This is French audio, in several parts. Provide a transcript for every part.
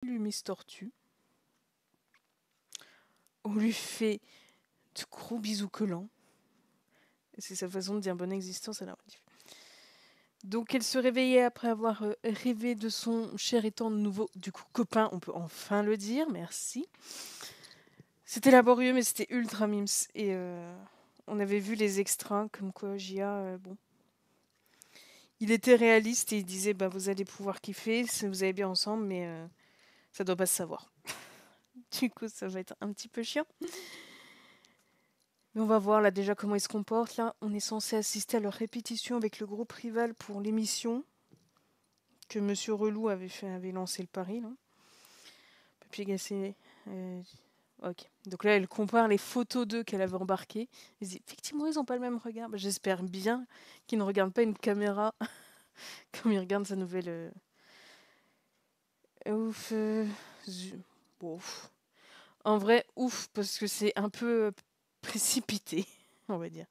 lui Miss Tortue. On lui fait de gros bisous collants. C'est sa façon de dire bonne existence à la rediff. Donc elle se réveillait après avoir rêvé de son cher et tendre nouveau, du coup, copain, on peut enfin le dire, merci. C'était laborieux, mais c'était ultra mimes. Et on avait vu les extras, comme quoi Gia, bon. Il était réaliste et il disait, bah vous allez pouvoir kiffer, vous allez bien ensemble, mais ça doit pas se savoir. Du coup, ça va être un petit peu chiant. Mais on va voir là déjà comment ils se comportent. Là, on est censé assister à leur répétition avec le groupe rival pour l'émission que Monsieur Relou avait lancé le pari. Là. Papier Gassé. Ok. Donc là, elle compare les photos d'eux qu'elle avait embarquées. Elle se dit, effectivement, ils n'ont pas le même regard. Bah, j'espère bien qu'ils ne regardent pas une caméra comme ils regardent sa nouvelle. Ouf. Bon, ouf. En vrai, ouf, parce que c'est un peu précipité, on va dire.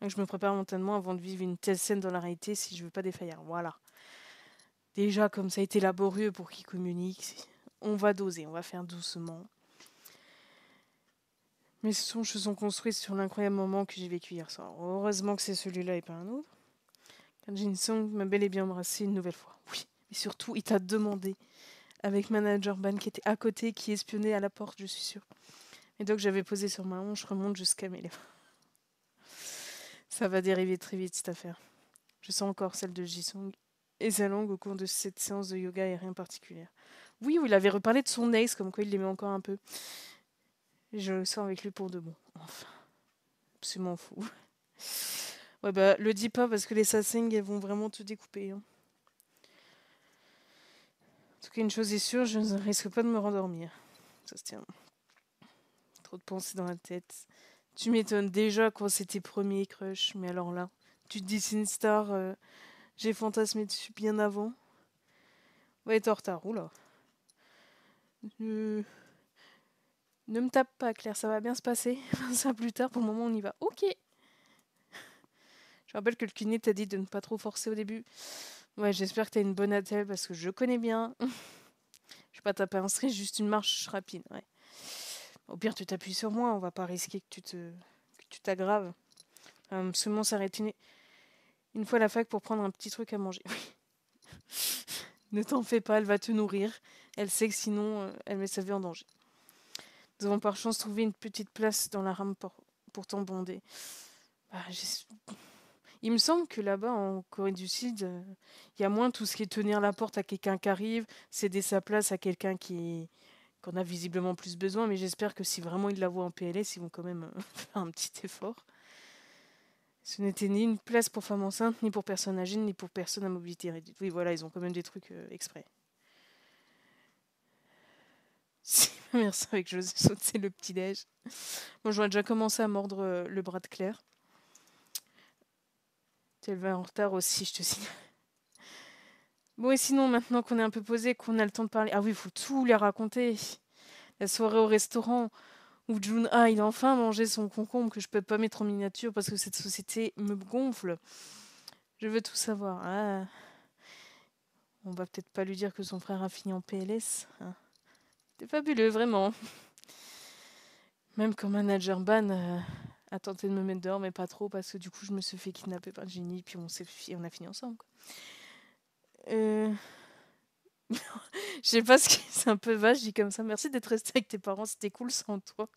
Donc je me prépare mentalement avant de vivre une telle scène dans la réalité si je veux pas défaillir. Voilà. Déjà, comme ça a été laborieux pour qu'ils communiquent, on va doser, on va faire doucement. Mes songes se sont construits sur l'incroyable moment que j'ai vécu hier soir. Heureusement que c'est celui-là et pas un autre. Quand Jin Sung m'a bel et bien embrassé une nouvelle fois. Oui, mais surtout, il t'a demandé, avec Manager Ban qui était à côté, qui espionnait à la porte, je suis sûre. Et donc j'avais posé sur ma hanche, remonte jusqu'à mes lèvres. Ça va dériver très vite cette affaire. Je sens encore celle de Jisung et sa langue au cours de cette séance de yoga et rien particulière. Oui, il avait reparlé de son ace, comme quoi il l'aimait encore un peu. Et je le sens avec lui pour de bon. Enfin, absolument fou. Ouais, bah, le dis pas parce que les satsang, elles vont vraiment te découper. Hein. En tout cas, une chose est sûre, je ne risque pas de me rendormir. Ça se tient. Trop de pensées dans la tête. Tu m'étonnes déjà quand c'était premier crush, mais alors là, tu te dis c'est une star, j'ai fantasmé dessus bien avant. Ouais, t'es en retard, oula. Ne me tape pas, Claire, ça va bien se passer. Ça plus tard, pour le moment, on y va. Ok. Je rappelle que le kiné t'a dit de ne pas trop forcer au début. Ouais, j'espère que t'as une bonne attelle parce que je connais bien. Je vais pas taper un stress, juste une marche rapide. Ouais. Au pire, tu t'appuies sur moi, on va pas risquer que tu t'aggraves. Seulement s'arrêter une fois à la fac pour prendre un petit truc à manger. Ne t'en fais pas, elle va te nourrir. Elle sait que sinon, elle met sa vie en danger. Nous avons par chance trouvé une petite place dans la rame pourtant bondée. Bah, il me semble que là-bas, en Corée du Sud, il y a moins tout ce qui est tenir la porte à quelqu'un qui arrive, céder sa place à quelqu'un qu'on a visiblement plus besoin. Mais j'espère que si vraiment ils la voient en PLS, ils vont quand même faire un petit effort. Ce n'était ni une place pour femmes enceintes, ni pour personnes âgées, ni pour personnes à mobilité réduite. Oui, voilà, ils ont quand même des trucs exprès. Si ma mère savait que je sauter le petit-déj. Bon, j'aurais déjà commencé à mordre le bras de Claire. Elle va en retard aussi, je te signale. Bon, et sinon, maintenant qu'on est un peu posé, qu'on a le temps de parler. Ah oui, il faut tout les raconter. La soirée au restaurant où Jun-Ah, il a enfin mangé son concombre que je peux pas mettre en miniature parce que cette société me gonfle. Je veux tout savoir. Ah. On va peut-être pas lui dire que son frère a fini en PLS. Hein. C'est fabuleux, vraiment. Même quand Manager Ban a tenté de me mettre dehors, mais pas trop, parce que du coup, je me suis fait kidnapper par Ginny, puis on a fini ensemble. Quoi. Je sais pas ce qui c'est un peu vache, je dis comme ça. Merci d'être resté avec tes parents, c'était cool sans toi.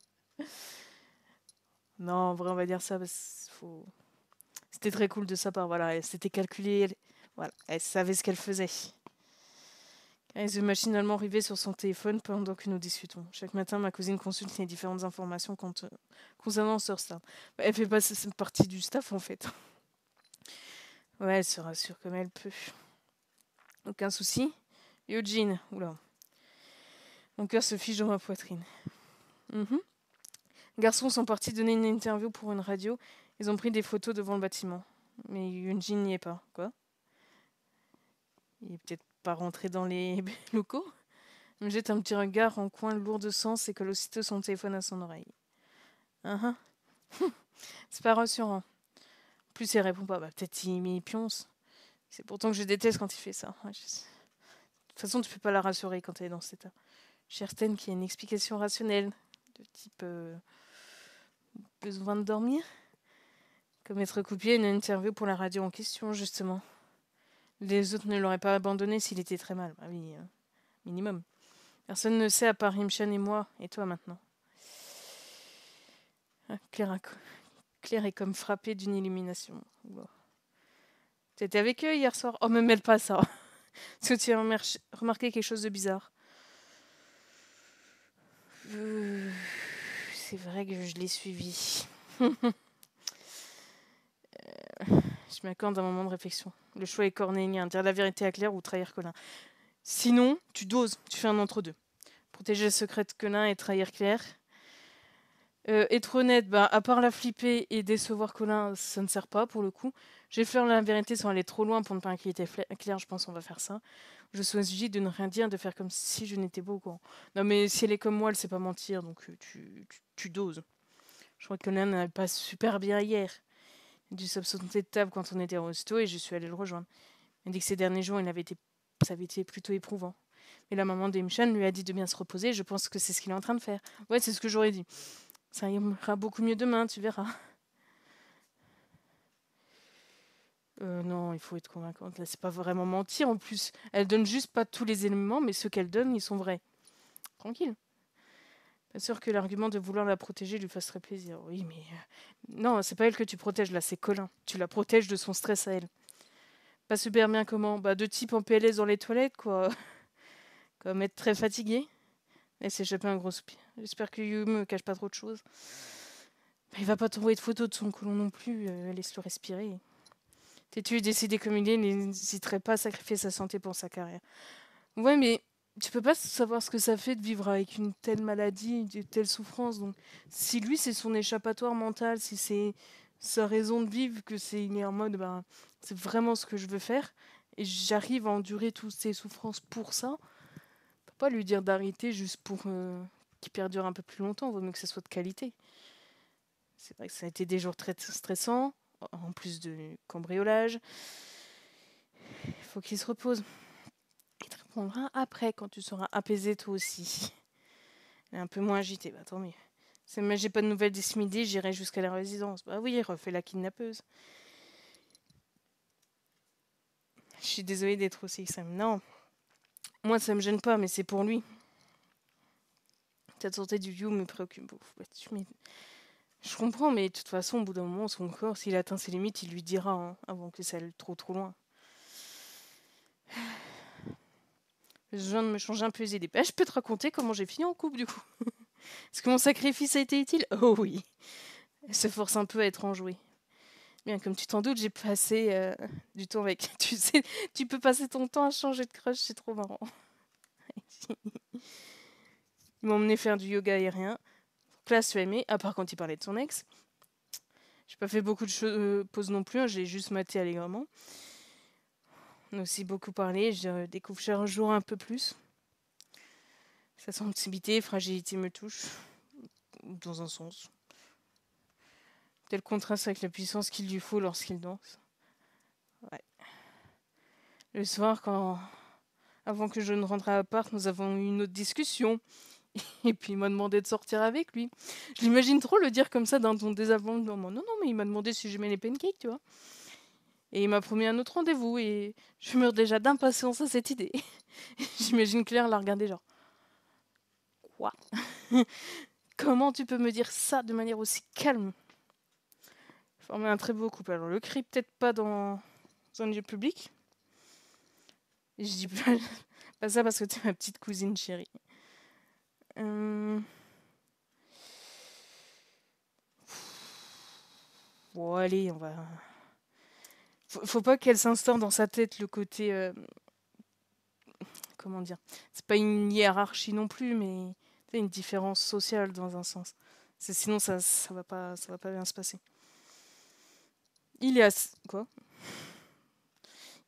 Non, en vrai, on va dire ça parce qu'il faut. C'était très cool de sa part, voilà. Elle s'était calculée, voilà. Elle savait ce qu'elle faisait. Elle s'est machinalement arrivée sur son téléphone pendant que nous discutons. Chaque matin, ma cousine consulte les différentes informations concernant Sir Star. Elle fait pas partie du staff en fait. Ouais, elle se rassure comme elle peut. Aucun souci. Eugene, oula. Mon cœur se fiche dans ma poitrine. Les garçons sont partis donner une interview pour une radio. Ils ont pris des photos devant le bâtiment. Mais Eugene n'y est pas. Quoi? Il est peut-être pas rentré dans les locaux? Il me jette un petit regard en coin lourd de sens et colle aussitôt son téléphone à son oreille. C'est pas rassurant. En plus, il répond pas. Bah, peut-être il pionce. C'est pourtant que je déteste quand il fait ça. Ouais, toute façon, tu peux pas la rassurer quand elle est dans cet état. Chersten qui a une explication rationnelle, de type besoin de dormir. Comme être coupé une interview pour la radio en question, justement. Les autres ne l'auraient pas abandonné s'il était très mal. Bah oui, minimum. Personne ne sait à part Himchan et moi, et toi maintenant. Ah, Claire est comme frappée d'une illumination. Wow. T'étais avec eux hier soir? Oh, me mêle pas ça. Est-ce que tu as remarqué quelque chose de bizarre? C'est vrai que je l'ai suivi. Je m'accorde un moment de réflexion. Le choix est cornélien. Dire la vérité à Claire ou trahir Colin. Sinon, tu doses. Tu fais un entre-deux. Protéger le secret de Colin et trahir Claire. Être honnête, à part la flipper et décevoir Colin, ça ne sert pas pour le coup. Je vais faire la vérité sans aller trop loin pour ne pas inquiéter Claire, je pense qu'on va faire ça. Je choisis de ne rien dire, de faire comme si je n'étais pas au courant. Non mais si elle est comme moi, elle sait pas mentir, donc tu doses. Je crois que Colin n'allait pas super bien hier. Il a dû s'absenter de table quand on était au resto et je suis allée le rejoindre. Il a dit que ces derniers jours, ça avait été plutôt éprouvant. Mais la maman d'Himchan lui a dit de bien se reposer, je pense que c'est ce qu'il est en train de faire. Ouais, c'est ce que j'aurais dit. Ça ira beaucoup mieux demain, tu verras. Non, il faut être convaincante. Là, c'est pas vraiment mentir en plus. Elle donne juste pas tous les éléments, mais ceux qu'elle donne, ils sont vrais. Tranquille. Pas sûr que l'argument de vouloir la protéger lui fasse très plaisir. Oui, mais. Non, c'est pas elle que tu protèges là, c'est Colin. Tu la protèges de son stress à elle. Pas super bien comment? De type en PLS dans les toilettes, quoi. Comme être très fatigué. Elle s'échappait un gros soupir. J'espère que Yu me cache pas trop de choses. Il va pas trouver de photos de son colon non plus. Laisse-le respirer. Têtu et décidé comme il est, n'hésiterait pas à sacrifier sa santé pour sa carrière. Ouais, mais tu peux pas savoir ce que ça fait de vivre avec une telle maladie, de telle souffrance. Donc, si lui, c'est son échappatoire mental, si c'est sa raison de vivre, il est en mode, c'est vraiment ce que je veux faire, et j'arrive à endurer toutes ces souffrances pour ça, on peut pas lui dire d'arrêter juste pour qu'il perdure un peu plus longtemps. Il vaut mieux que ça soit de qualité. C'est vrai que ça a été des jours très stressants, en plus de cambriolage. Il faut qu'il se repose. Il te répondra après, quand tu seras apaisé toi aussi. Elle est un peu moins agitée, tant mieux. Si mais j'ai pas de nouvelles d'ici midi, j'irai jusqu'à la résidence. Bah oui, refais la kidnappeuse. Je suis désolée d'être aussi extrême. Non, moi ça me gêne pas, mais c'est pour lui. Cette santé du You me préoccupe beaucoup. Je comprends, mais de toute façon, au bout d'un moment, son corps, s'il atteint ses limites, il lui dira, avant que ça aille trop loin. Je viens de me changer un peu les idées. Je peux te raconter comment j'ai fini en couple, du coup. Est-ce que mon sacrifice a été utile? Oh oui. Elle se force un peu à être enjouée. Bien, comme tu t'en doutes, j'ai passé du temps avec. Tu sais, tu peux passer ton temps à changer de crush, c'est trop marrant. Ils m'ont emmené faire du yoga aérien. Classe, tu as aimé, à part quand il parlait de son ex. J'ai pas fait beaucoup de pauses non plus, j'ai juste maté allègrement. On a aussi beaucoup parlé, je découvre chaque jour un peu plus. Sa sensibilité, fragilité me touche, dans un sens. Tel contraste avec la puissance qu'il lui faut lorsqu'il danse. Ouais. Le soir, avant que je ne rentre à l'appart, nous avons eu une autre discussion. Et puis il m'a demandé de sortir avec lui. Je l'imagine trop le dire comme ça d'un ton désavant. Non, mais il m'a demandé si j'aimais les pancakes, tu vois. Et il m'a promis un autre rendez-vous et je meurs déjà d'impatience à cette idée. J'imagine Claire la regarder genre. Quoi? Comment tu peux me dire ça de manière aussi calme? Former un très beau couple. Alors le cri peut-être pas dans un lieu public. Et je dis pas ça parce que t'es ma petite cousine chérie. Bon allez, on va... Faut pas qu'elle s'instaure dans sa tête le côté... Comment dire? C'est pas une hiérarchie non plus, mais c'est une différence sociale dans un sens. Sinon ça va pas bien se passer. Il est assez... Quoi?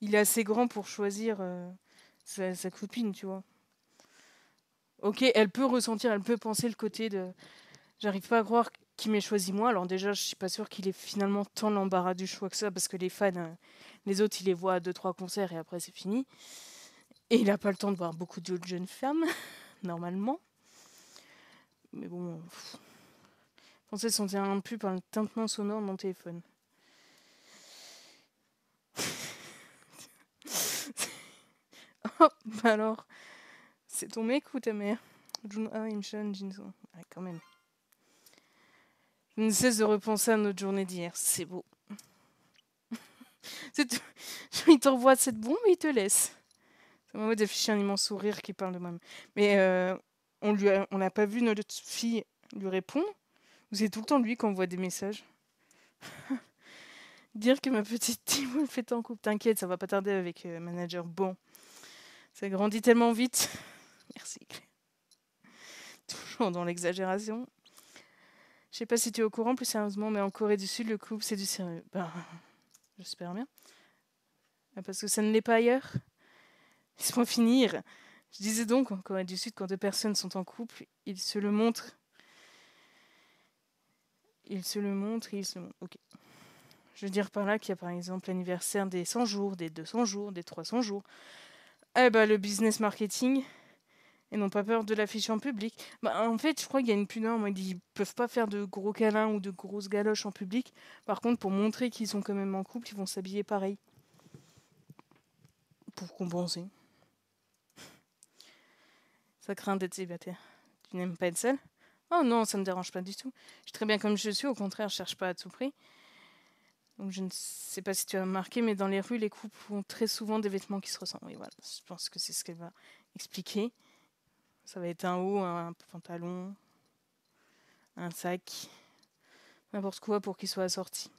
Il est assez grand pour choisir sa copine, tu vois. Ok, elle peut ressentir, elle peut penser le côté de... J'arrive pas à croire qu'il m'ait choisi moi. Alors déjà, je suis pas sûre qu'il ait finalement tant l'embarras du choix que ça, parce que les fans, les autres, ils les voient à 2-3 concerts et après c'est fini. Et il n'a pas le temps de voir beaucoup d'autres jeunes femmes, normalement. Mais bon, pensez sont interrompus par le tintement sonore de mon téléphone. Oh, bah alors, c'est ton mec ou ta mère? Jun-ah, Im-chan, Jin-soo. Ouais, quand même. Je ne cesse de repenser à notre journée d'hier. C'est beau. Il t'envoie cette bombe et il te laisse. Ça m'a d'afficher un immense sourire qui parle de moi-même. Mais on n'a pas vu notre fille lui répondre. C'est tout le temps lui qui envoie des messages. Dire que ma petite team le fait en couple. T'inquiète, ça va pas tarder avec manager. Bon, ça grandit tellement vite. Merci. Toujours dans l'exagération. Je sais pas si tu es au courant, plus sérieusement, mais en Corée du Sud, le couple, c'est du sérieux. Ben, j'espère bien. Parce que ça ne l'est pas ailleurs. Laisse-moi finir. Je disais donc, en Corée du Sud, quand deux personnes sont en couple, ils se le montrent. Ils se le montrent et ils se le montrent. Ok. Je veux dire par là qu'il y a par exemple l'anniversaire des 100 jours, des 200 jours, des 300 jours. Eh ben, le business marketing, et n'ont pas peur de l'afficher en public. Bah, en fait, je crois qu'il y a une pudeur. Moi, ils peuvent pas faire de gros câlins ou de grosses galoches en public. Par contre, pour montrer qu'ils sont quand même en couple, ils vont s'habiller pareil. Pour compenser. Ça craint d'être célibataire. Tu n'aimes pas être seule? Oh non, ça me dérange pas du tout. Je suis très bien comme je suis, au contraire, je cherche pas à tout prix. Donc je ne sais pas si tu as remarqué, mais dans les rues, les couples ont très souvent des vêtements qui se ressemblent. Oui, voilà, je pense que c'est ce qu'elle va expliquer. Ça va être un haut, un pantalon, un sac, n'importe quoi pour qu'il soit assorti.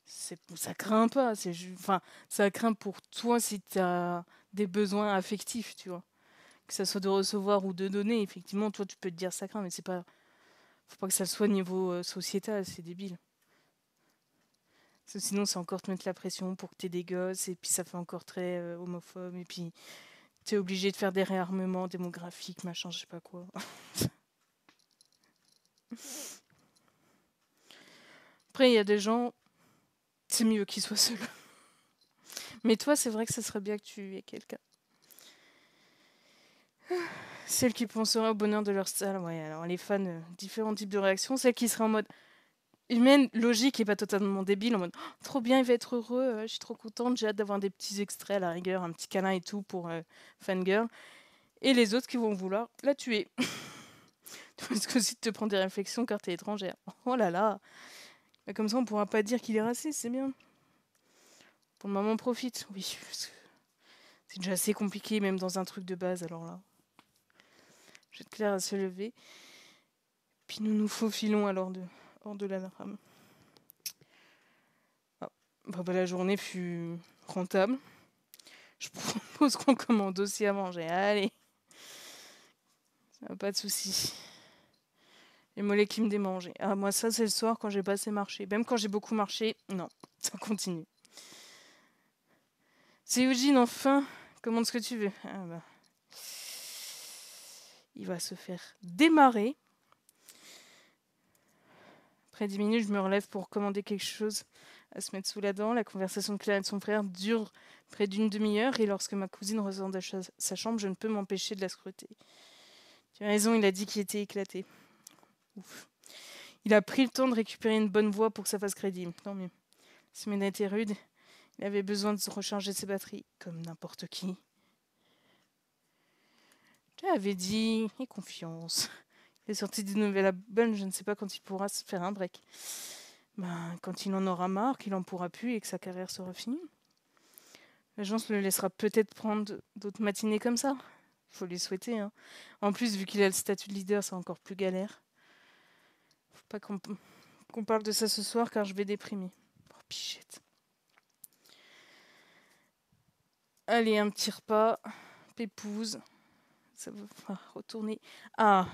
Ça craint pas, enfin, ça craint pour toi si tu as des besoins affectifs, tu vois. Que ça soit de recevoir ou de donner, effectivement, toi tu peux te dire ça craint, mais c'est pas. Faut pas que ça soit niveau sociétal, c'est débile. Parce que sinon, c'est encore te mettre la pression pour que t'aies des gosses, et puis ça fait encore très homophobe, et puis t'es obligé de faire des réarmements démographiques, machin, je sais pas quoi. Après, il y a des gens, c'est mieux qu'ils soient seuls. Mais toi, c'est vrai que ce serait bien que tu aies quelqu'un. Celles qui penseraient au bonheur de leur style, ouais, alors les fans, différents types de réactions. Celles qui seraient en mode humaine, logique et pas totalement débile, en mode oh, trop bien, il va être heureux, je suis trop contente, j'ai hâte d'avoir des petits extraits à la rigueur, un petit câlin et tout pour fangirl. Et les autres qui vont vouloir la tuer. Parce que si tu te prends des réflexions car t'es étrangère. Oh là là. Mais comme ça, on pourra pas dire qu'il est raciste, c'est bien. Pour le moment, profite. Oui, parce que c'est déjà assez compliqué, même dans un truc de base, alors là. Je vais être clair à se lever. Puis nous nous faufilons alors hors de la rame. Ah. Bah, la journée fut rentable. Je propose qu'on commande aussi à manger. Allez. Pas de soucis. Les mollets qui me démangent. Ah, moi, ça, c'est le soir quand j'ai pas assez marché. Même quand j'ai beaucoup marché, non, ça continue. C'est Eugene, enfin. Commande ce que tu veux. Ah bah. Il va se faire démarrer. Après 10 minutes, je me relève pour commander quelque chose à se mettre sous la dent. La conversation de Claire et de son frère dure près d'une demi-heure. Et lorsque ma cousine ressort de sa chambre, je ne peux m'empêcher de la scruter. Tu as raison, il a dit qu'il était éclaté. Ouf. Il a pris le temps de récupérer une bonne voix pour que ça fasse crédible. Tant mieux. La semaine a été rude. Il avait besoin de se recharger ses batteries, comme n'importe qui. Je l'avais dit, aie confiance. Il est sorti d'une nouvelle album, je ne sais pas quand il pourra se faire un break. Ben, quand il en aura marre, qu'il en pourra plus et que sa carrière sera finie. L'agence le laissera peut-être prendre d'autres matinées comme ça. Faut lui souhaiter. Hein. En plus, vu qu'il a le statut de leader, c'est encore plus galère. Faut pas qu'on parle de ça ce soir car je vais déprimer. Oh, pichette. Allez, un petit repas. Pépouze. Ça va retourner. Ah,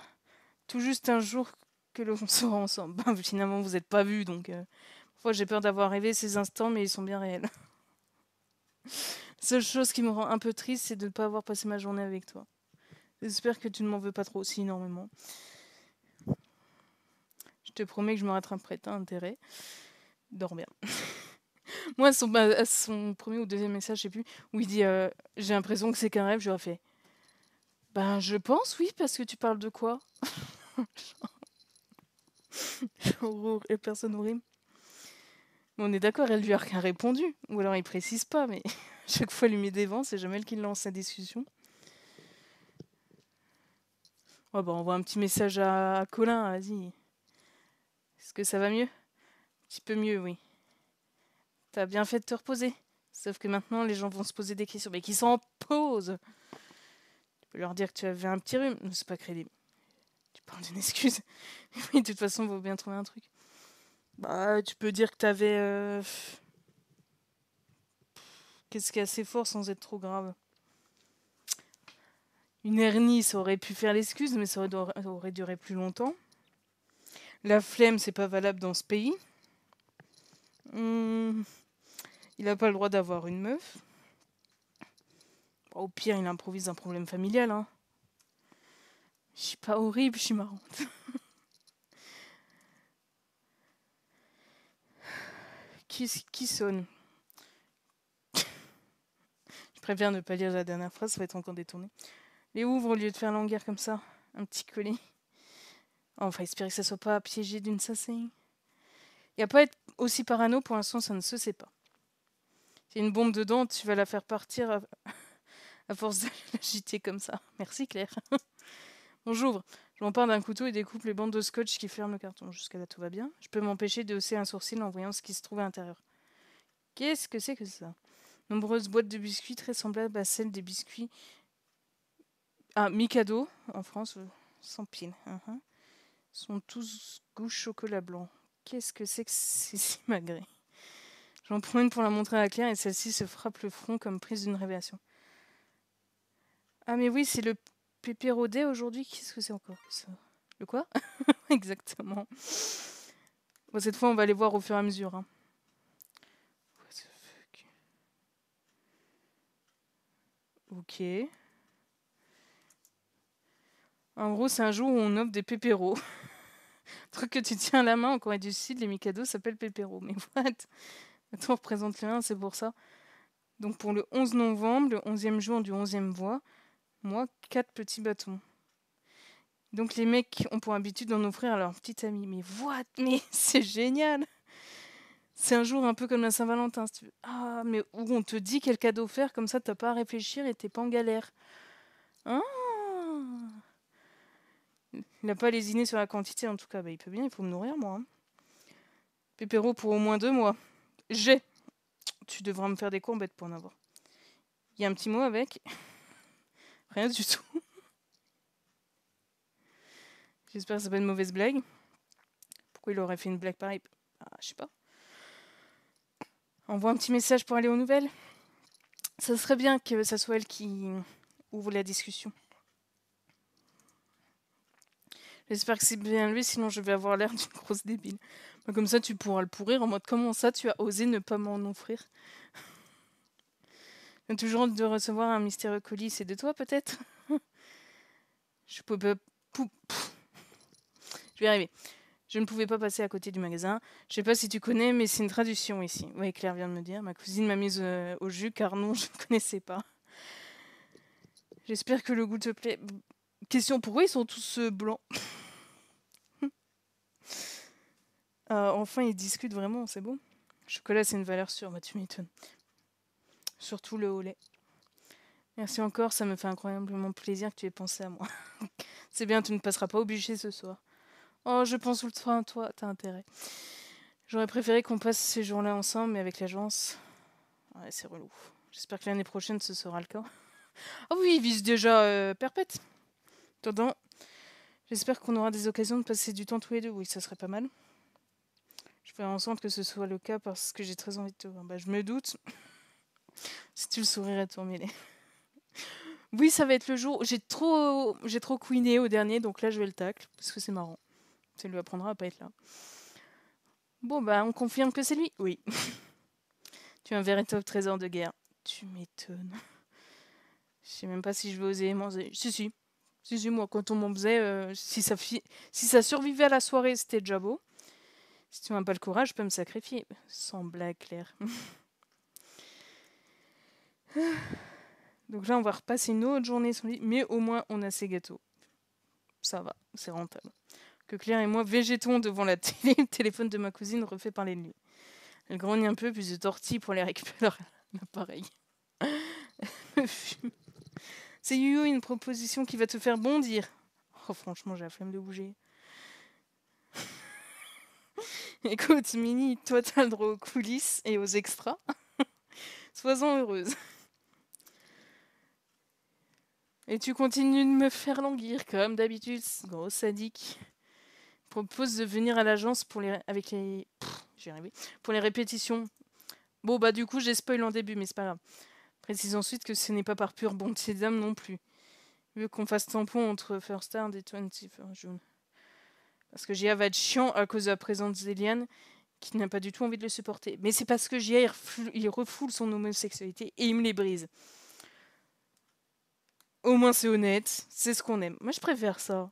tout juste un jour que l'on sera ensemble. Ben, finalement, vous n'êtes pas vus, donc... Parfois, j'ai peur d'avoir rêvé ces instants, mais ils sont bien réels. La seule chose qui me rend un peu triste, c'est de ne pas avoir passé ma journée avec toi. J'espère que tu ne m'en veux pas trop aussi énormément. Je te promets que je me rattraperai, t'as intérêt. Dors bien. Moi, à son premier ou deuxième message, je sais plus, où il dit j'ai l'impression que c'est qu'un rêve, je lui ai fait ben, je pense, oui, parce que tu parles de quoi? Et personne ne rime. Mais on est d'accord, elle lui a rien répondu. Ou alors il précise pas, mais chaque fois, il lui met des vents, c'est jamais elle qui lance la discussion. Ouais, bah, on envoie un petit message à Colin, vas-y. Est-ce que ça va mieux? Un petit peu mieux, oui. T'as bien fait de te reposer. Sauf que maintenant, les gens vont se poser des questions. Mais qui s'en posent? Tu peux leur dire que tu avais un petit rhume. Non, c'est pas crédible. Tu parles d'une excuse. Oui, de toute façon, il faut bien trouver un truc. Bah, tu peux dire que t'avais... Qu'est-ce qui est assez fort sans être trop grave? Une hernie, ça aurait pu faire l'excuse, mais ça aurait duré plus longtemps. La flemme, c'est pas valable dans ce pays. Il n'a pas le droit d'avoir une meuf. Au pire, il improvise un problème familial. Hein. Je suis pas horrible, je suis marrante. Qui sonne? Je préfère ne pas lire la dernière phrase, ça va être encore détourné. Les ouvre au lieu de faire languir comme ça. Un petit collet. Oh, enfin, espérer que ça soit pas piégé d'une sassine. Y a pas à être aussi parano, pour l'instant, ça ne se sait pas. Si y a une bombe dedans, tu vas la faire partir à force de l'agiter comme ça. Merci Claire. Bon, j'ouvre. Je m'empare d'un couteau et découpe les bandes de scotch qui ferment le carton. Jusqu'à là, tout va bien. Je peux m'empêcher de hausser un sourcil en voyant ce qui se trouve à l'intérieur. Qu'est-ce que c'est que ça? Nombreuses boîtes de biscuits très semblables à celles des biscuits... Ah, Mikado, en France, sans pile. Sont tous goût chocolat blanc. Qu'est-ce que c'est que ces simagrées? J'en prends une pour la montrer à Claire et celle-ci se frappe le front comme prise d'une révélation. Ah mais oui, c'est le pépérodé aujourd'hui. Qu'est-ce que c'est encore ça? Le quoi? Exactement. Bon, cette fois, on va les voir au fur et à mesure. Hein. What the fuck? Ok. En gros, c'est un jour où on offre des pépéros. Truc que tu tiens à la main en Corée du Sud, les Mikado s'appellent pépéros. Mais what? Attends, on représente le 1, c'est pour ça. Donc pour le 11 novembre, le 11e jour du 11e mois, 4 petits bâtons. Donc les mecs ont pour habitude d'en offrir à leur petite amie. Mais what? Mais c'est génial! C'est un jour un peu comme la Saint-Valentin, si tu veux. Ah, mais où on te dit quel cadeau faire, comme ça t'as pas à réfléchir et t'es pas en galère. Ah! Il n'a pas lésiné sur la quantité, en tout cas. Bah, il peut bien, il faut me nourrir, moi. Hein. Pépéro pour au moins 2 mois. J'ai. Tu devras me faire des courbettes pour en avoir. Il y a un petit mot avec. Rien du tout. J'espère que c'est pas une mauvaise blague. Pourquoi il aurait fait une blague pareille? Ah, je sais pas. Envoie un petit message pour aller aux nouvelles. Ça serait bien que ça soit elle qui ouvre la discussion. J'espère que c'est bien lui, sinon je vais avoir l'air d'une grosse débile. Comme ça, tu pourras le pourrir en mode comment ça, tu as osé ne pas m'en offrir. Toujours de recevoir un mystérieux colis, c'est de toi peut-être? Je peux pas. Je vais y arriver. Je ne pouvais pas passer à côté du magasin. Je sais pas si tu connais, mais c'est une tradition ici. Oui, Claire vient de me dire. Ma cousine m'a mise au jus car non, je ne connaissais pas. J'espère que le goût te plaît. Question, pourquoi ils sont tous blancs? Enfin, ils discutent vraiment, c'est bon. Chocolat, c'est une valeur sûre, bah tu m'étonnes. Surtout le au lait. Merci encore, ça me fait incroyablement plaisir que tu aies pensé à moi. C'est bien, tu ne passeras pas obligé ce soir. Oh, je pense ultra à toi, t'as intérêt. J'aurais préféré qu'on passe ces jours-là ensemble, mais avec l'agence... Ouais, c'est relou. J'espère que l'année prochaine, ce sera le cas. Ah oui, ils visent déjà perpète. Attends, j'espère qu'on aura des occasions de passer du temps tous les deux. Oui, ça serait pas mal. Je ferai en sorte que ce soit le cas parce que j'ai très envie de te voir. Bah, je me doute. Si tu le sourirais de ton Oui, ça va être le jour. J'ai trop couiné au dernier, donc là je vais le tacle parce que c'est marrant. Ça lui apprendra à pas être là. Bon, bah, on confirme que c'est lui? Oui. Tu es un véritable trésor de guerre. Tu m'étonnes. Je sais même pas si je vais oser manger. Si. Si, moi, quand on m'en faisait, si ça survivait à la soirée, c'était déjà beau. Si tu n'as pas le courage, je peux me sacrifier. Sans blague, Claire. Donc là, on va repasser une autre journée sans lit, mais au moins, on a ces gâteaux. Ça va, c'est rentable. Que Claire et moi végétons devant la télé, le téléphone de ma cousine refait parler de lui. Elle grogne un peu, puis se tortille pour aller récupérer l'appareil. C'est Yuyu, une proposition qui va te faire bondir. Oh, franchement, j'ai la flemme de bouger. Écoute, Mini, toi, t'as le droit aux coulisses et aux extras. Sois-en heureuse. Et tu continues de me faire languir, comme d'habitude, gros sadique. Propose de venir à l'agence pour les pour les répétitions. Bon bah du coup j'ai spoil en début mais c'est pas grave. Précise ensuite que ce n'est pas par pure bonté d'âme non plus. Il veut qu'on fasse tampon entre First Star et 21st June. Parce que Gia va être chiant à cause de la présence d'Eliane qui n'a pas du tout envie de le supporter. Mais c'est parce que Gia il refoule son homosexualité et il me les brise. Au moins c'est honnête, c'est ce qu'on aime. Moi je préfère ça.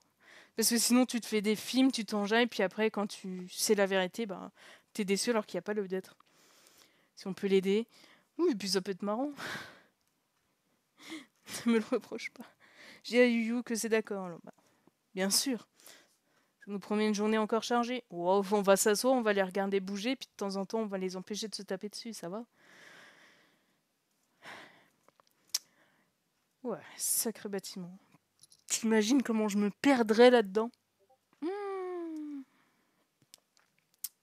Parce que sinon, tu te fais des films, tu t'enjailles, puis après, quand tu sais la vérité, bah, t'es déçu alors qu'il n'y a pas le d'être. Si on peut l'aider. Oui, et puis ça peut être marrant. Ne me le reproche pas. J'ai à Yuyu que c'est d'accord. Alors, bah, bien sûr. Ça nous promet une journée encore chargée. Wow, on va s'asseoir, on va les regarder bouger, puis de temps en temps, on va les empêcher de se taper dessus, ça va? Ouais, sacré bâtiment. T'imagines comment je me perdrais là-dedans?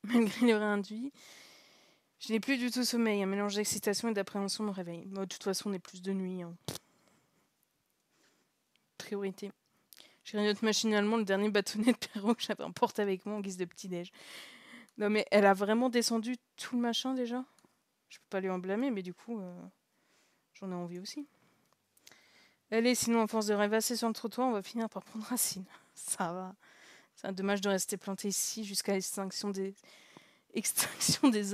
Malgré le réinduit, je n'ai plus du tout sommeil. Un mélange d'excitation et d'appréhension me réveille. Moi, de toute façon, on est plus de nuit. Hein. Priorité. Je grignote machinalement le dernier bâtonnet de Perrault que j'avais emporté avec moi en guise de petit-déj. Non, mais elle a vraiment descendu tout le machin déjà? Je peux pas lui en blâmer, mais du coup, j'en ai envie aussi. Allez, sinon, à force de rêvasser sur le trottoir, on va finir par prendre racine. Ça va. C'est dommage de rester planté ici jusqu'à l'extinction des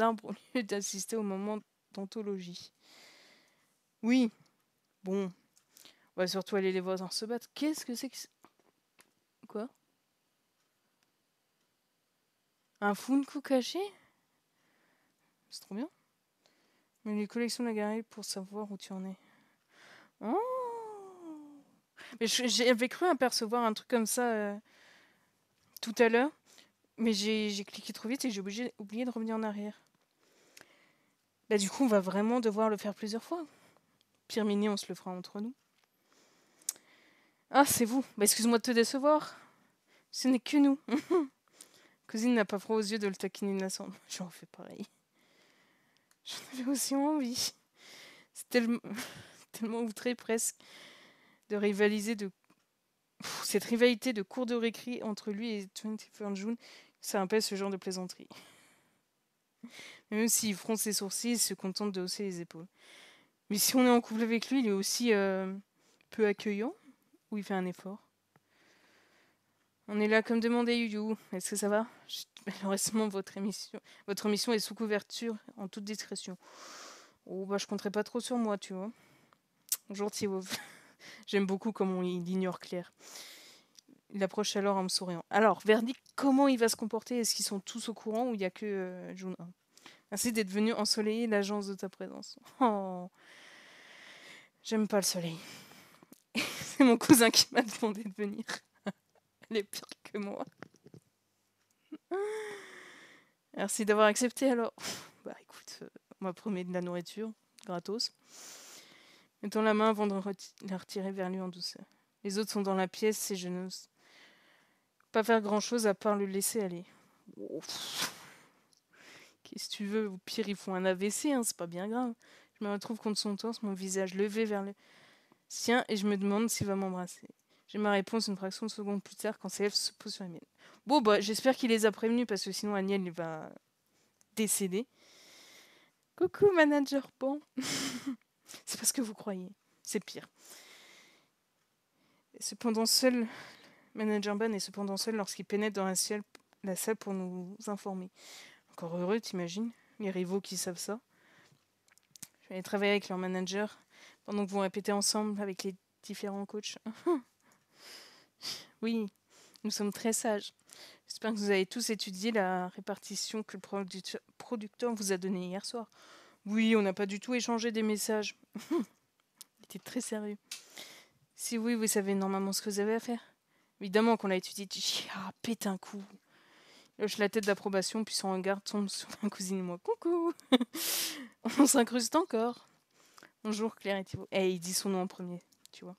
arbres au lieu d'assister au moment d'anthologie. Oui, bon. On va surtout aller les voisins se battre. Qu'est-ce que c'est que... Quoi? Un Funko caché? C'est trop bien. Mais les collections de la galerie pour savoir où tu en es. Oh! Mais j'avais cru apercevoir un truc comme ça tout à l'heure. Mais j'ai cliqué trop vite et j'ai oublié de revenir en arrière. Bah du coup, on va vraiment devoir le faire plusieurs fois. Pire mini, on se le fera entre nous. Ah, c'est vous. Bah excuse-moi de te décevoir. Ce n'est que nous. Cousine n'a pas froid aux yeux de le taquiner innocent. J'en fais pareil. J'en avais aussi envie. C'est tellement outré presque de rivaliser cette rivalité de cours de récré entre lui et 21st June, ça rappelle ce genre de plaisanterie. Même s'il fronce ses sourcils, il se contente de hausser les épaules. Mais si on est en couple avec lui, il est aussi peu accueillant ou il fait un effort? On est là comme demandé, Yuyu. Est-ce que ça va? Malheureusement, votre mission est sous couverture, en toute discrétion. Oh, bah, je compterais pas trop sur moi, tu vois. Gentil, Wolf. J'aime beaucoup comment il ignore Claire. Il approche alors en me souriant. Alors, verdict, comment il va se comporter? Est-ce qu'ils sont tous au courant ou il n'y a que June 1? Merci d'être venu ensoleiller l'agence de ta présence. Oh, j'aime pas le soleil. C'est mon cousin qui m'a demandé de venir. Elle est pire que moi. Merci d'avoir accepté alors. Bah écoute, on m'a promis de la nourriture, gratos. Mettons la main avant de la retirer vers lui en douceur. Les autres sont dans la pièce et je n'ose pas faire grand chose à part le laisser aller. Ouf. Qu'est-ce que tu veux? Au pire, ils font un AVC, hein, c'est pas bien grave. Je me retrouve contre son torse, mon visage levé vers le sien et je me demande s'il va m'embrasser. J'ai ma réponse une fraction de seconde plus tard quand ses lèvres se posent sur la mienne. Bon, bah, j'espère qu'il les a prévenus parce que sinon Aniel il va décéder. Coucou, manager Pan. C'est pas ce que vous croyez. C'est pire. Cependant seul, manager Ban est cependant seul lorsqu'il pénètre dans la salle pour nous informer. Encore heureux, t'imagines? Les rivaux qui savent ça. Je vais aller travailler avec leur manager pendant que vous répétez ensemble avec les différents coachs. Oui, nous sommes très sages. J'espère que vous avez tous étudié la répartition que le producteur vous a donnée hier soir. Oui, on n'a pas du tout échangé des messages. Il était très sérieux. Si oui, vous savez normalement ce que vous avez à faire. Évidemment qu'on l'a étudié. Pète un coup. Il hoche la tête d'approbation, puis son regard tombe sur ma cousine et moi. Coucou. On s'incruste encore. Bonjour Claire et Thibaut. Il dit son nom en premier, tu vois.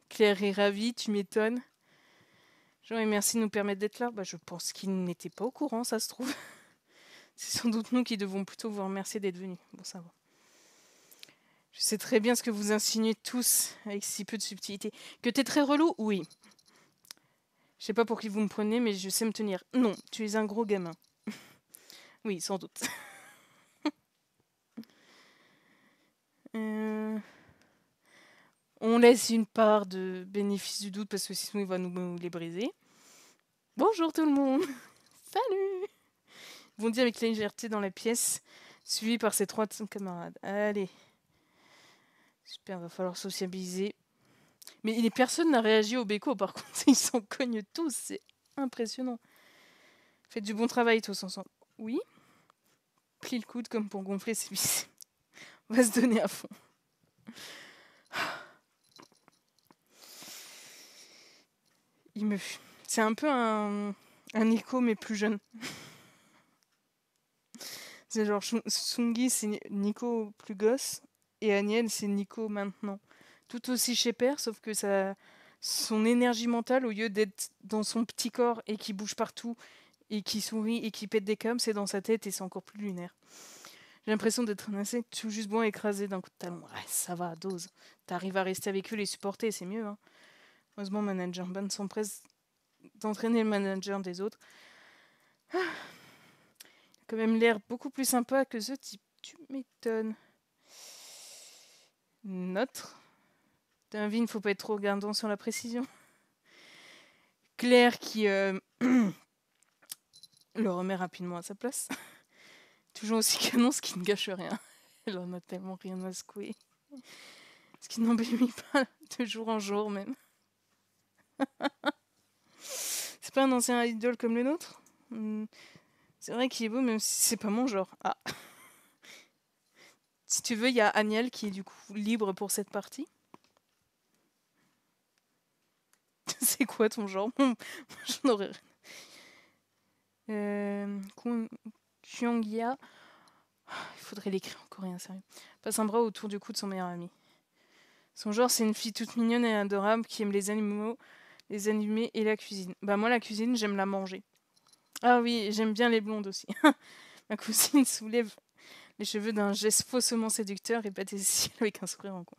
Claire est ravie, tu m'étonnes. Jean et merci de nous permettre d'être là. Je pense qu'ils n'étaient pas au courant, ça se trouve. C'est sans doute nous qui devons plutôt vous remercier d'être venus. Bon, ça va. Je sais très bien ce que vous insinuez tous avec si peu de subtilité. Que t'es très relou? Oui. Je sais pas pour qui vous me prenez, mais je sais me tenir. Non, tu es un gros gamin. Oui, sans doute. On laisse une part de bénéfice du doute parce que sinon il va nous les briser. Bonjour tout le monde. Salut. Ils vont dire avec légèreté dans la pièce, suivi par ses 3 camarades. Allez. Super, va falloir sociabiliser. Mais personne n'a réagi au béco, par contre. Ils s'en cognent tous, c'est impressionnant. Faites du bon travail tous ensemble. Oui. Plie le coude comme pour gonfler ses biceps. On va se donner à fond. C'est un peu un Nico, mais plus jeune. C'est genre Sungi, c'est Nico plus gosse. Et Aniel, c'est Nico maintenant. Tout aussi chez père, sauf que son énergie mentale, au lieu d'être dans son petit corps et qui bouge partout, et qui sourit et qui pète des câbles, c'est dans sa tête et c'est encore plus lunaire. J'ai l'impression d'être un insecte tout juste bon écrasé d'un coup de talon. Ouais, ça va, dose. T'arrives à rester avec eux, les supporter, c'est mieux. Hein. Heureusement, Manager Ban s'empresse d'entraîner le manager des autres. Il a quand même l'air beaucoup plus sympa que ce type. Tu m'étonnes. Notre. D'un ne faut pas être trop regardant sur la précision. Claire qui le remet rapidement à sa place. Toujours aussi canon, ce qui ne gâche rien. Elle en a tellement rien à secouer. Ce qui n'embellit pas de jour en jour même. C'est pas un ancien idole comme le nôtre? C'est vrai qu'il est beau même si c'est pas mon genre. Ah. Si tu veux, il y a Aniel qui est du coup libre pour cette partie. C'est quoi ton genre? J'en aurais rien. Kyongia. Il faudrait l'écrire en coréen, sérieux. Passe un bras autour du cou de son meilleur ami. Son genre, c'est une fille toute mignonne et adorable qui aime les animaux, les animés et la cuisine. Moi, la cuisine, j'aime la manger. Ah oui, j'aime bien les blondes aussi. Ma cousine soulève les cheveux d'un geste faussement séducteur et pâte ses cils avec un sourire en coin.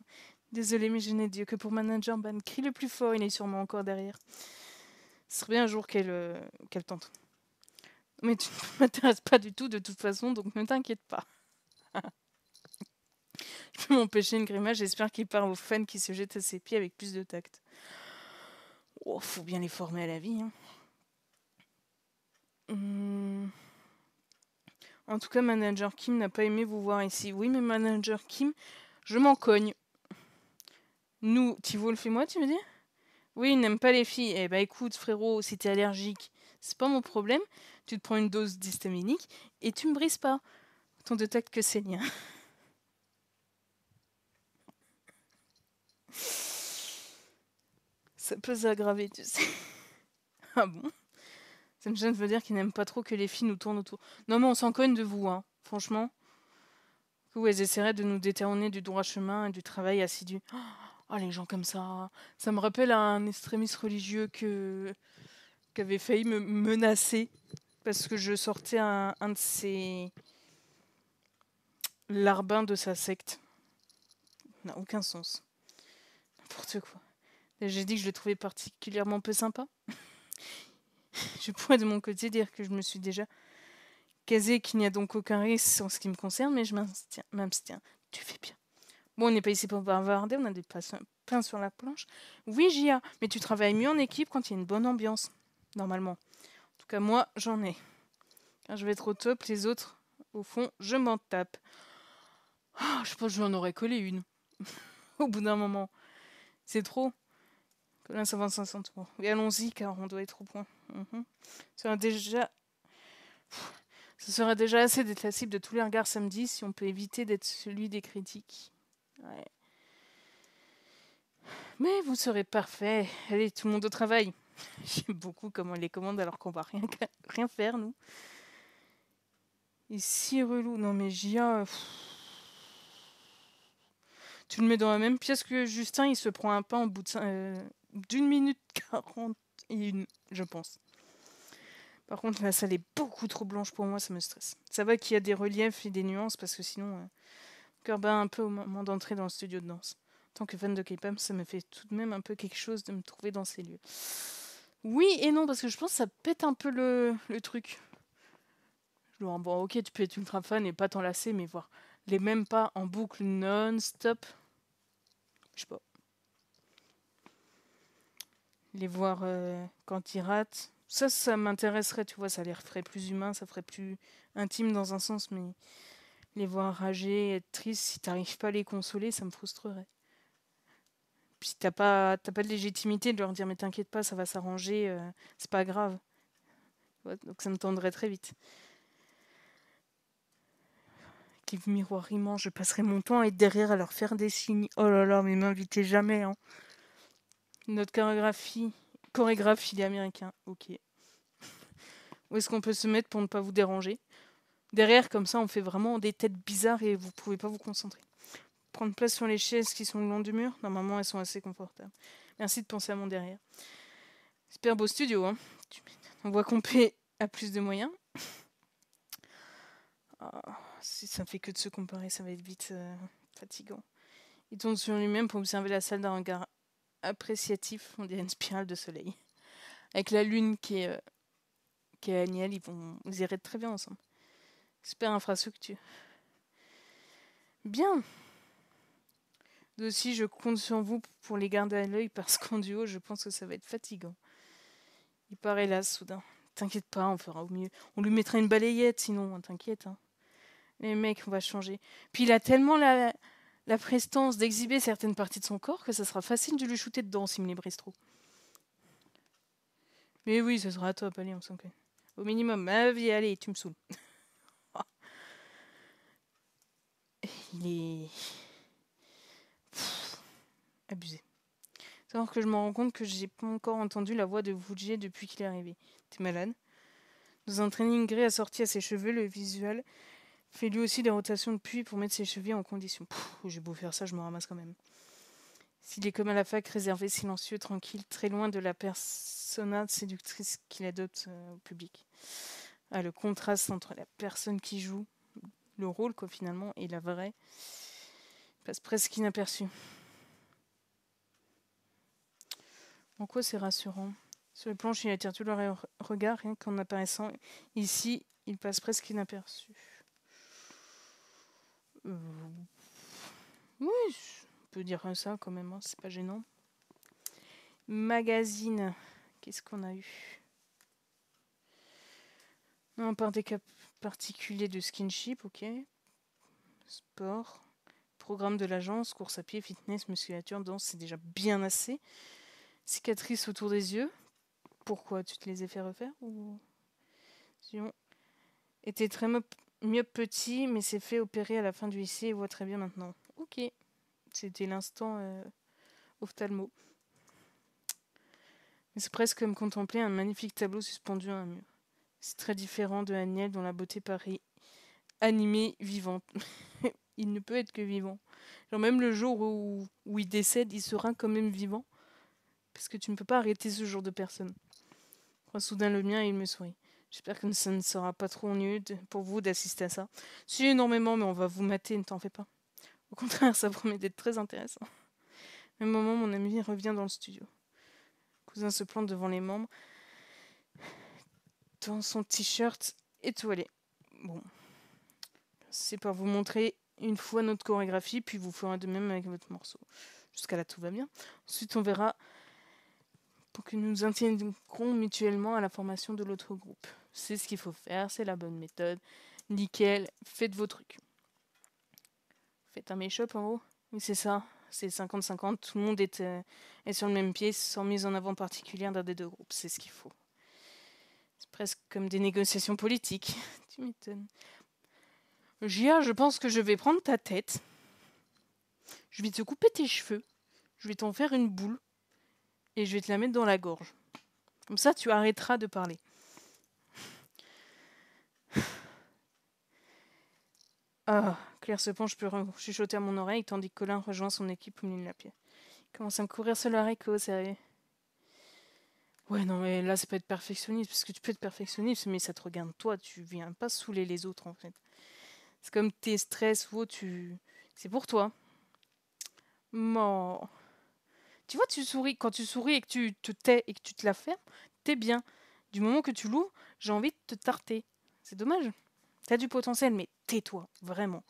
Désolée, mais je n'ai Dieu que pour Manager Ban. Crie le plus fort, il est sûrement encore derrière. Ce serait bien un jour qu'elle tente. Mais tu ne m'intéresses pas du tout de toute façon, donc ne t'inquiète pas. Je peux m'empêcher une grimace, j'espère qu'il parle aux fans qui se jettent à ses pieds avec plus de tact. Oh, faut bien les former à la vie. Hein. En tout cas, Manager Kim n'a pas aimé vous voir ici. Oui, mais Manager Kim, je m'en cogne. Nous, T-Wolf et moi, tu veux dire? Oui, il n'aime pas les filles. Eh bah écoute, frérot, si t'es allergique, c'est pas mon problème. Tu te prends une dose d'histaminique et tu me brises pas. Autant de tact que c'est lien. Ça peut s'aggraver, tu sais. Ah bon? Cette jeune veut dire qu'il n'aime pas trop que les filles nous tournent autour. Non mais on s'en cogne de vous, hein. Franchement. Ou elles essaieraient de nous détourner du droit chemin et du travail assidu. Oh, les gens comme ça. Ça me rappelle un extrémiste religieux qui avait failli me menacer parce que je sortais un de ses larbins de sa secte. Ça n'a aucun sens. N'importe quoi. J'ai dit que je le trouvais particulièrement peu sympa. Je pourrais de mon côté dire que je me suis déjà casé, qu'il n'y a donc aucun risque en ce qui me concerne, mais je m'abstiens. Tu fais bien. Bon, on n'est pas ici pour bavarder, on a des pains sur la planche. Oui, Gia, mais tu travailles mieux en équipe quand il y a une bonne ambiance, normalement. En tout cas, moi, j'en ai. Quand je vais être au top, les autres, au fond, je m'en tape. Oh, je pense que j'en aurais collé une. Au bout d'un moment. C'est trop. Colin, ça va 500 tours. Oui, allons-y, car on doit être au point. Ce sera déjà assez d'être la cible de tous les regards samedi si on peut éviter d'être celui des critiques. Ouais. Mais vous serez parfait. Allez, tout le monde au travail. J'aime beaucoup comment on les commande alors qu'on va rien faire, nous. Et si relou. Non mais Gia... Tu le mets dans la même pièce que Justin, il se prend un pain au bout d'1 minute 41, je pense. Par contre, la salle est beaucoup trop blanche pour moi, ça me stresse. Ça va qu'il y a des reliefs et des nuances, parce que sinon, cœur bat un peu au moment d'entrer dans le studio de danse. En tant que fan de K-pop, ça me fait tout de même un peu quelque chose de me trouver dans ces lieux. Oui et non, parce que je pense que ça pète un peu le truc. Genre, bon, ok, tu peux être ultra fan et pas t'enlacer, mais voir les mêmes pas en boucle non-stop, je sais pas. Les voir quand ils ratent, ça m'intéresserait, tu vois, ça les ferait plus humains, ça ferait plus intime dans un sens, mais les voir rager, être triste, si t'arrives pas à les consoler, ça me frustrerait. Puis t'as pas de légitimité de leur dire mais t'inquiète pas, ça va s'arranger, c'est pas grave. Ouais, donc ça me tendrait très vite. Clip miroiement, je passerai mon temps à être derrière à leur faire des signes. Oh là là, mais m'invitez jamais, hein. Notre chorégraphie, il est américain, ok. Où est-ce qu'on peut se mettre pour ne pas vous déranger? Derrière, comme ça, on fait vraiment des têtes bizarres et vous pouvez pas vous concentrer. Prendre place sur les chaises qui sont le long du mur. Normalement, elles sont assez confortables. Merci de penser à mon derrière. Super beau studio, hein. On voit qu'on paie à plus de moyens. Si ça ne fait que de se comparer, ça va être vite fatigant. Il tourne sur lui-même pour observer la salle d'un regard appréciatif. On dirait une spirale de soleil. Avec la lune qui est Agnel, ils iraient très bien ensemble. Super infrastructure. Bien. Aussi, je compte sur vous pour les garder à l'œil parce qu'en duo, je pense que ça va être fatigant. Il paraît là, soudain. T'inquiète pas, on fera au mieux. On lui mettra une balayette, sinon, t'inquiète. Hein. Les mecs, on va changer. Puis il a tellement la prestance d'exhiber certaines parties de son corps que ça sera facile de lui shooter dedans s'il me les brise trop. Mais oui, ce sera top, allez, on s'en fait. Au minimum, ma vie, allez, tu me saoules. Il est... abusé. C'est alors que je me rends compte que j'ai pas encore entendu la voix de Vujie depuis qu'il est arrivé. T'es malade? Dans un training gré assorti à ses cheveux, le visuel fait lui aussi des rotations de puits pour mettre ses chevilles en condition. J'ai beau faire ça, je me ramasse quand même. S'il est comme à la fac, réservé, silencieux, tranquille, très loin de la persona séductrice qu'il adopte au public. Ah, le contraste entre la personne qui joue, le rôle quoi finalement, et la vraie, passe presque inaperçu. En quoi c'est rassurant? Sur les planches, il attire tout leur regard, rien qu'en apparaissant. Ici, il passe presque inaperçu. Oui, on peut dire ça quand même, hein, c'est pas gênant. Magazine, qu'est-ce qu'on a eu? Non, par des cas particuliers de skinship, ok. Sport, programme de l'agence, course à pied, fitness, musculature, danse, c'est déjà bien assez. Cicatrices autour des yeux, pourquoi tu te les as fait refaire ou... Sinon, était très mieux petit, mais s'est fait opérer à la fin du lycée et voit très bien maintenant. Ok, c'était l'instant ophtalmo. Mais c'est presque comme contempler un magnifique tableau suspendu à un mur. C'est très différent de Agnel dont la beauté paraît animée, vivante. Il ne peut être que vivant. Genre même le jour où il décède, il sera quand même vivant. Parce que tu ne peux pas arrêter ce genre de personne. Enfin, soudain le mien, il me sourit. J'espère que ça ne sera pas trop ennuyeux pour vous d'assister à ça. Si énormément, mais on va vous mater, ne t'en fais pas. Au contraire, ça promet d'être très intéressant. Au même moment, mon ami revient dans le studio. Cousin se plante devant les membres. Dans son t-shirt étoilé. Bon. C'est pour vous montrer une fois notre chorégraphie, puis vous ferez de même avec votre morceau. Jusqu'à là, tout va bien. Ensuite, on verra pour que nous nous intégrons mutuellement à la formation de l'autre groupe. C'est ce qu'il faut faire, c'est la bonne méthode. Nickel, faites vos trucs. Faites un make-up en haut. Oui, c'est ça. C'est 50-50, tout le monde est sur le même pied, sans mise en avant particulière d'un des deux groupes. C'est ce qu'il faut. C'est presque comme des négociations politiques. Tu m'étonnes. Gia, je pense que je vais prendre ta tête. Je vais te couper tes cheveux. Je vais t'en faire une boule. Et je vais te la mettre dans la gorge. Comme ça, tu arrêteras de parler. Ah, Claire se penche pour chuchoter à mon oreille, tandis que Colin rejoint son équipe au milieu de la pièce. Il commence à me courir sur l'haricot, sérieux. Ouais, non, mais là, c'est pas être perfectionniste, parce que tu peux être perfectionniste, mais ça te regarde toi, tu viens pas saouler les autres, en fait. C'est comme tes stress ou autre, c'est pour toi. Bon. Tu vois, tu souris, quand tu souris et que tu te tais et que tu te la fermes, t'es bien. Du moment que tu l'ouvres, j'ai envie de te tarter. C'est dommage. T'as du potentiel, mais tais-toi, vraiment.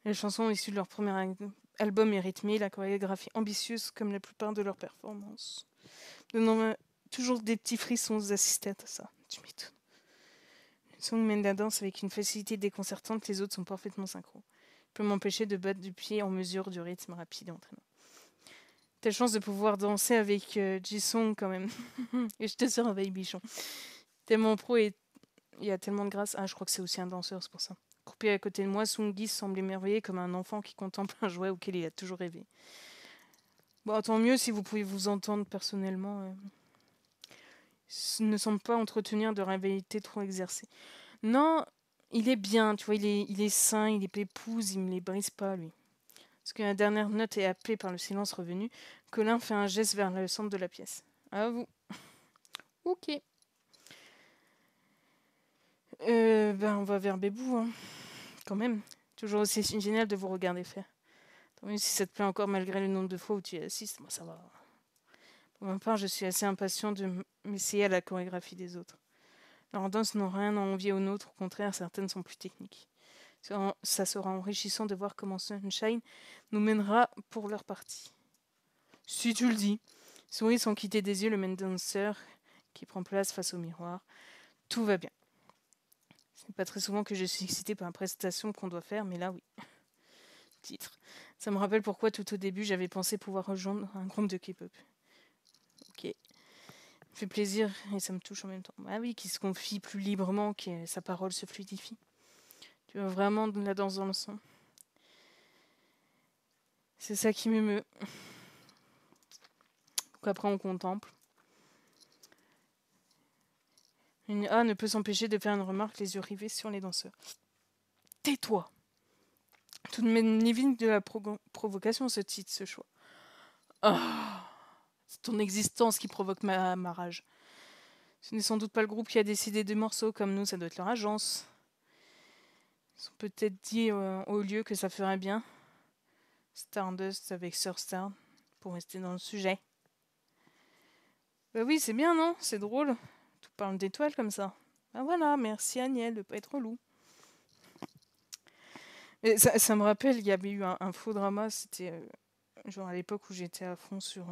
Les chansons issues de leur premier album est rythmée, la chorégraphie ambitieuse comme la plupart de leurs performances. Donnant toujours des petits frissons aux assister à ça. Tu m'étonnes. Le song mène la danse avec une facilité déconcertante, les autres sont parfaitement synchro. Je peux m'empêcher de battre du pied en mesure du rythme rapide et entraînant. T'as chance de pouvoir danser avec Jisung quand même. Et je te surveille, bichon. Tellement pro et il y a tellement de grâce. Ah, je crois que c'est aussi un danseur, c'est pour ça. Coupé à côté de moi, Sunggi semble émerveillé comme un enfant qui contemple un jouet auquel il a toujours rêvé. Bon, tant mieux si vous pouvez vous entendre personnellement. Il ne semble pas entretenir de rivalité trop exercée. Non, il est bien, tu vois, il est sain, il est pépouse, il me les brise pas, lui. Parce que la dernière note est happée par le silence revenu, Colin fait un geste vers le centre de la pièce. À vous. Ok. On va vers Bébou, hein. Quand même. Toujours aussi génial de vous regarder faire. Tant mieux si ça te plaît encore malgré le nombre de fois où tu y assistes, moi ça va. Pour ma part, je suis assez impatient de m'essayer à la chorégraphie des autres. Leurs danses n'ont rien à envier aux nôtres, au contraire, certaines sont plus techniques. Ça sera enrichissant de voir comment Sunshine nous mènera pour leur partie. Si tu le dis. Souris sans quitter des yeux le main dancer qui prend place face au miroir. Tout va bien. C'est pas très souvent que je suis excitée par une prestation qu'on doit faire, mais là oui. Titre. Ça me rappelle pourquoi tout au début j'avais pensé pouvoir rejoindre un groupe de K-pop. Ok. Ça fait plaisir et ça me touche en même temps. Ah oui, qu'il se confie plus librement, que sa parole se fluidifie. Tu as vraiment de la danse dans le sang. C'est ça qui m'émeut. Donc après on contemple. Une A ne peut s'empêcher de faire une remarque, les yeux rivés sur les danseurs. Tais-toi. Tout de même divine de la provocation, ce titre, ce choix. Oh, c'est ton existence qui provoque ma rage. Ce n'est sans doute pas le groupe qui a décidé des morceaux, comme nous, ça doit être leur agence. Ils ont peut-être dit au lieu que ça ferait bien. Stardust avec Sir Star, pour rester dans le sujet. Bah oui, c'est bien, non? C'est drôle. Tout parle d'étoiles comme ça. Ah voilà, merci Agnès de pas être relou. Et ça me rappelle, il y avait eu un faux drama, c'était genre à l'époque où j'étais à fond sur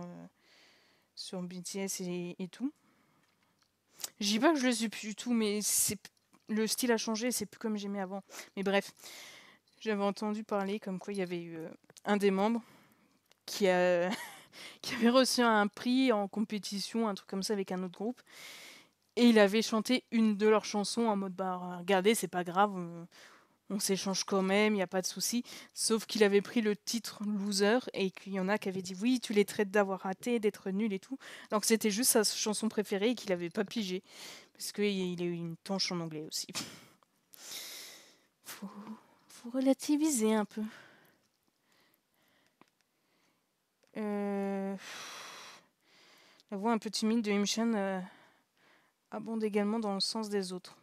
BTS et tout. Je dis pas que je le suis plus du tout, mais le style a changé, c'est plus comme j'aimais avant. Mais bref, j'avais entendu parler comme quoi il y avait eu un des membres qui avait reçu un prix en compétition, un truc comme ça avec un autre groupe. Et il avait chanté une de leurs chansons en mode bah regardez, c'est pas grave, on s'échange quand même, il n'y a pas de souci. Sauf qu'il avait pris le titre Loser et qu'il y en a qui avaient dit oui, tu les traites d'avoir raté, d'être nul et tout. Donc c'était juste sa chanson préférée et qu'il n'avait pas pigé. Parce qu'il a eu une tanche en anglais aussi. faut relativiser un peu. La voix un peu timide de Himchan abonde également dans le sens des autres.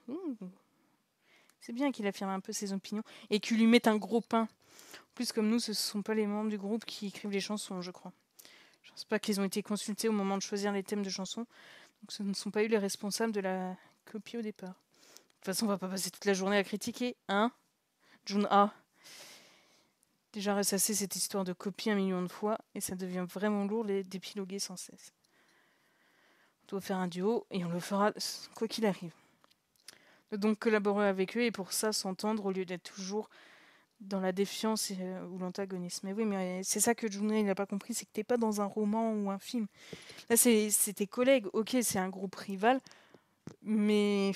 C'est bien qu'il affirme un peu ses opinions et qu'il lui mette un gros pain. En plus, comme nous, ce ne sont pas les membres du groupe qui écrivent les chansons, je crois. Je ne pense pas qu'ils ont été consultés au moment de choisir les thèmes de chansons. Donc ce ne sont pas eux les responsables de la copie au départ. De toute façon, on va pas passer toute la journée à critiquer, hein Jun A. Déjà ressassé cette histoire de copie 1 million de fois et ça devient vraiment lourd d'épiloguer sans cesse. On doit faire un duo et on le fera quoi qu'il arrive. On doit donc collaborer avec eux et pour ça s'entendre au lieu d'être toujours dans la défiance ou l'antagonisme. Mais oui, mais c'est ça que Junha, il n'a pas compris, c'est que t'es pas dans un roman ou un film. Là, c'est tes collègues. Ok, c'est un groupe rival, mais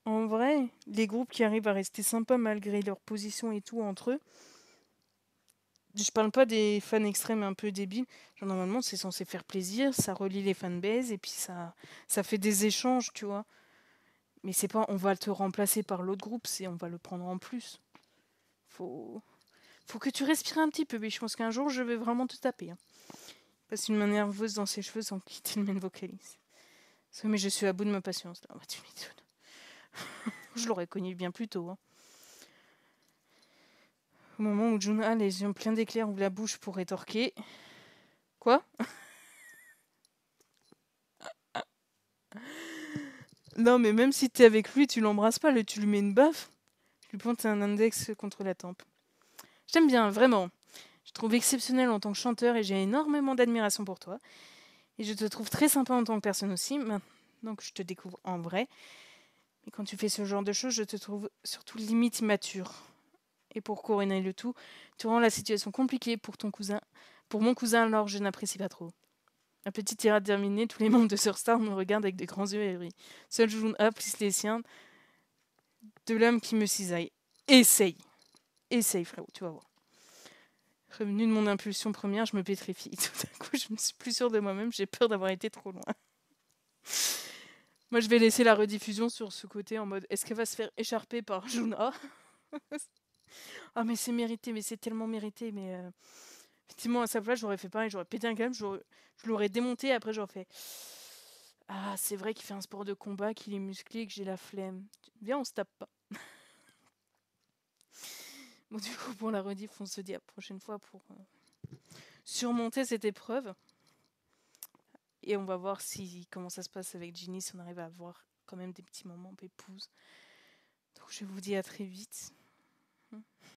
en vrai, les groupes qui arrivent à rester sympas malgré leur position et tout entre eux, je parle pas des fans extrêmes un peu débiles. Genre, normalement, c'est censé faire plaisir, ça relie les fanbases et puis ça fait des échanges, tu vois. Mais c'est pas on va te remplacer par l'autre groupe, c'est on va le prendre en plus. Faut, faut que tu respires un petit peu, mais je pense qu'un jour je vais vraiment te taper. Hein. Passe une main nerveuse dans ses cheveux sans quitter le main vocalise. Mais je suis à bout de ma patience. Là. Tu m'étonnes. Je l'aurais connu bien plus tôt. Hein. Au moment où Junha a les yeux pleins d'éclairs ouvre la bouche pour rétorquer. Quoi? Non, mais même si t'es avec lui, tu l'embrasses pas, tu lui mets une baffe. Je lui pointe un index contre la tempe. Je t'aime bien, vraiment. Je te trouve exceptionnel en tant que chanteur et j'ai énormément d'admiration pour toi. Et je te trouve très sympa en tant que personne aussi, maintenant que je te découvre en vrai. Mais quand tu fais ce genre de choses, je te trouve surtout limite immature. Et pour couronner le tout, tu rends la situation compliquée pour ton cousin. Pour mon cousin, alors je n'apprécie pas trop. Un petit tirade terminé, tous les membres de Surstar me regardent avec de grands yeux ahuris. Seul Junha plisse les siens de l'homme qui me cisaille. Essaye. Essaye, frérot, tu vas voir. Revenu de mon impulsion première, je me pétrifie. Tout à coup, je me suis plus sûre de moi-même, j'ai peur d'avoir été trop loin. Moi, je vais laisser la rediffusion sur ce côté en mode est-ce qu'elle va se faire écharper par Junha? Ah, mais c'est mérité, mais c'est tellement mérité. Mais effectivement, à sa place, j'aurais fait pareil. J'aurais pété un câble, je l'aurais démonté. Et après, j'aurais fait ah, c'est vrai qu'il fait un sport de combat, qu'il est musclé, que j'ai la flemme. Viens, on se tape pas. Bon, du coup, pour la rediff, on se dit à la prochaine fois pour surmonter cette épreuve. Et on va voir comment ça se passe avec Ginny, si on arrive à avoir quand même des petits moments pépouses. Donc je vous dis à très vite.